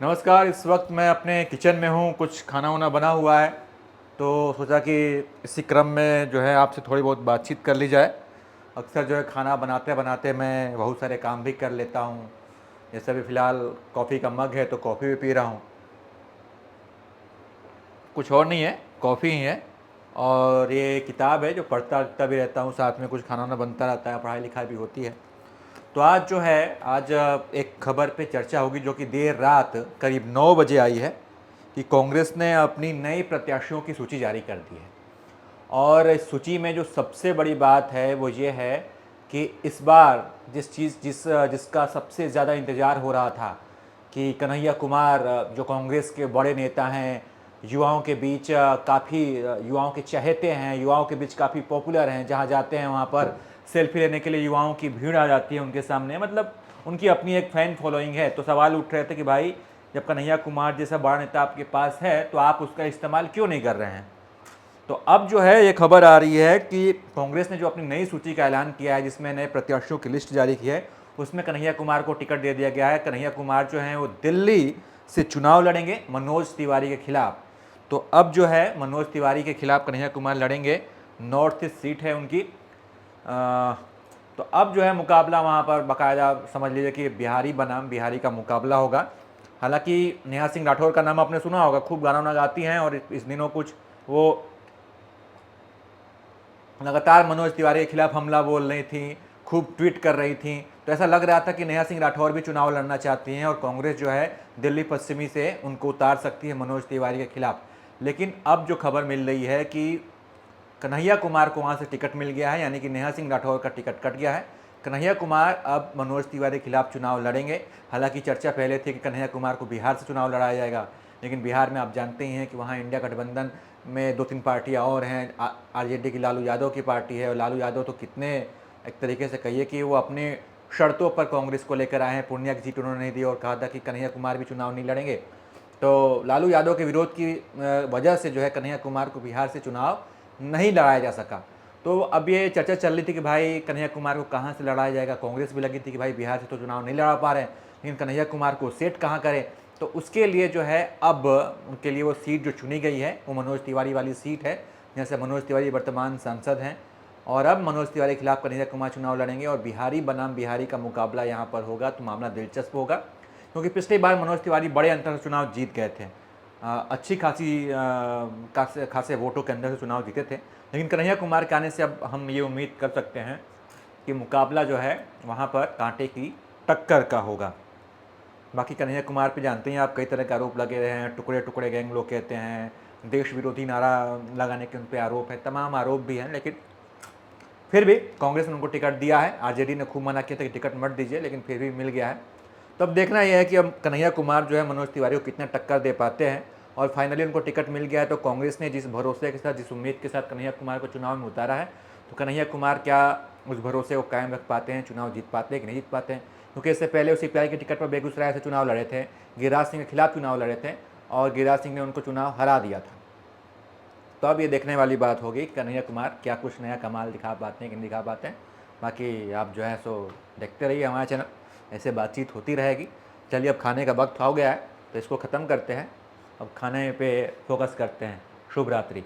नमस्कार। इस वक्त मैं अपने किचन में हूँ, कुछ खाना वाना बना हुआ है, तो सोचा कि इसी क्रम में जो है आपसे थोड़ी बहुत बातचीत कर ली जाए। अक्सर जो है खाना बनाते बनाते मैं बहुत सारे काम भी कर लेता हूँ। जैसे अभी फ़िलहाल कॉफ़ी का मग है तो कॉफ़ी भी पी रहा हूँ, कुछ और नहीं है, कॉफ़ी ही है। और ये किताब है जो पढ़ता लिखता भी रहता हूँ, साथ में कुछ खाना वाना बनता रहता है, पढ़ाई लिखाई भी होती है। तो आज जो है एक खबर पे चर्चा होगी जो कि देर रात करीब 9 बजे आई है कि कांग्रेस ने अपनी नई प्रत्याशियों की सूची जारी कर दी है। और इस सूची में जो सबसे बड़ी बात है वो ये है कि इस बार जिसका सबसे ज़्यादा इंतज़ार हो रहा था कि कन्हैया कुमार जो कांग्रेस के बड़े नेता हैं, युवाओं के बीच काफ़ी युवाओं के चहेते हैं, युवाओं के बीच काफ़ी पॉपुलर हैं, जहाँ जाते हैं वहाँ पर सेल्फी लेने के लिए युवाओं की भीड़ आ जाती है उनके सामने, मतलब उनकी अपनी एक फ़ैन फॉलोइंग है। तो सवाल उठ रहे थे कि भाई जब कन्हैया कुमार जैसा बड़ा नेता आपके पास है तो आप उसका इस्तेमाल क्यों नहीं कर रहे हैं। तो अब जो है ये खबर आ रही है कि कांग्रेस ने जो अपनी नई सूची का ऐलान किया है, जिसमें नए प्रत्याशियों की लिस्ट जारी की है, उसमें कन्हैया कुमार को टिकट दे दिया गया है। कन्हैया कुमार जो हैं वो दिल्ली से चुनाव लड़ेंगे मनोज तिवारी के खिलाफ। तो अब जो है मनोज तिवारी के खिलाफ कन्हैया कुमार लड़ेंगे, नॉर्थ ईस्ट सीट है उनकी। तो अब जो है मुकाबला वहाँ पर बाकायदा समझ लीजिए कि बिहारी बनाम बिहारी का मुकाबला होगा। हालांकि नेहा सिंह राठौर का नाम आपने सुना होगा, खूब गाना वाना गाती हैं और इस दिनों कुछ वो लगातार मनोज तिवारी के खिलाफ हमला बोल रही थी, खूब ट्वीट कर रही थी। तो ऐसा लग रहा था कि नेहा सिंह राठौर भी चुनाव लड़ना चाहती हैं और कांग्रेस जो है दिल्ली पश्चिमी से उनको उतार सकती है मनोज तिवारी के खिलाफ। लेकिन अब जो खबर मिल रही है कि कन्हैया कुमार को वहाँ से टिकट मिल गया है, यानी कि नेहा सिंह राठौर का टिकट कट गया है। कन्हैया कुमार अब मनोज तिवारी के खिलाफ चुनाव लड़ेंगे। हालांकि चर्चा पहले थी कि कन्हैया कुमार को बिहार से चुनाव लड़ाया जाएगा, लेकिन बिहार में आप जानते ही हैं कि वहाँ इंडिया गठबंधन में 2-3 पार्टियाँ और हैं। आरजेडी की लालू यादव की पार्टी है, और लालू यादव तो कितने एक तरीके से कहिए कि वो अपने शर्तों पर कांग्रेस को लेकर आए हैं। पूर्णिया की सीट उन्होंने नहीं दी और कहा था कि कन्हैया कुमार भी चुनाव नहीं लड़ेंगे। तो लालू यादव के विरोध की वजह से जो है कन्हैया कुमार को बिहार से चुनाव नहीं लड़ाया जा सका। तो अब ये चर्चा चल रही थी कि भाई कन्हैया कुमार को कहाँ से लड़ाया जाएगा। कांग्रेस भी लगी थी कि भाई बिहार से तो चुनाव नहीं लड़ा पा रहे हैं, लेकिन कन्हैया कुमार को सेट कहाँ करें। तो उसके लिए जो है अब उनके लिए वो सीट जो चुनी गई है वो मनोज तिवारी वाली सीट है, जैसे मनोज तिवारी वर्तमान सांसद हैं। और अब मनोज तिवारी के खिलाफ कन्हैया कुमार चुनाव लड़ेंगे और बिहारी बनाम बिहारी का मुकाबला यहाँ पर होगा। तो मामला दिलचस्प होगा, क्योंकि पिछली बार मनोज तिवारी बड़े अंतर से चुनाव जीत गए थे। अच्छी खासे वोटों के अंदर से चुनाव जीते थे। लेकिन कन्हैया कुमार के आने से अब हम ये उम्मीद कर सकते हैं कि मुकाबला जो है वहाँ पर कांटे की टक्कर का होगा। बाकी कन्हैया कुमार पे जानते हैं आप, कई तरह के आरोप लगे रहे हैं। टुकड़े टुकड़े गैंग लोग कहते हैं, देश विरोधी नारा लगाने के उन पर आरोप है, तमाम आरोप भी हैं। लेकिन फिर भी कांग्रेस ने उनको टिकट दिया है। आरजेडी ने खूब मना किया था कि टिकट मत दीजिए, लेकिन फिर भी मिल गया है। तो अब देखना यह है कि अब कन्हैया कुमार जो है मनोज तिवारी को कितना टक्कर दे पाते हैं। और फाइनली उनको टिकट मिल गया है, तो कांग्रेस ने जिस भरोसे के साथ, जिस उम्मीद के साथ कन्हैया कुमार को चुनाव में उतारा है, तो कन्हैया कुमार क्या उस भरोसे को कायम रख पाते हैं, चुनाव जीत पाते हैं कि नहीं जीत पाते हैं। क्योंकि इससे पहले उसी सीपीआई की टिकट पर बेगूसराय से चुनाव लड़े थे, गिरिराज सिंह के खिलाफ चुनाव लड़े थे और गिरिराज सिंह ने उनको चुनाव हरा दिया था। तो अब ये देखने वाली बात होगी कन्हैया कुमार क्या कुछ नया कमाल दिखा पाते हैं कि नहीं दिखा पाते हैं। बाकी आप जो है सो देखते रहिए हमारा चैनल, ऐसे बातचीत होती रहेगी। चलिए अब खाने का वक्त हो गया है, तो इसको ख़त्म करते हैं। अब खाने पे फोकस करते हैं। शुभ रात्रि।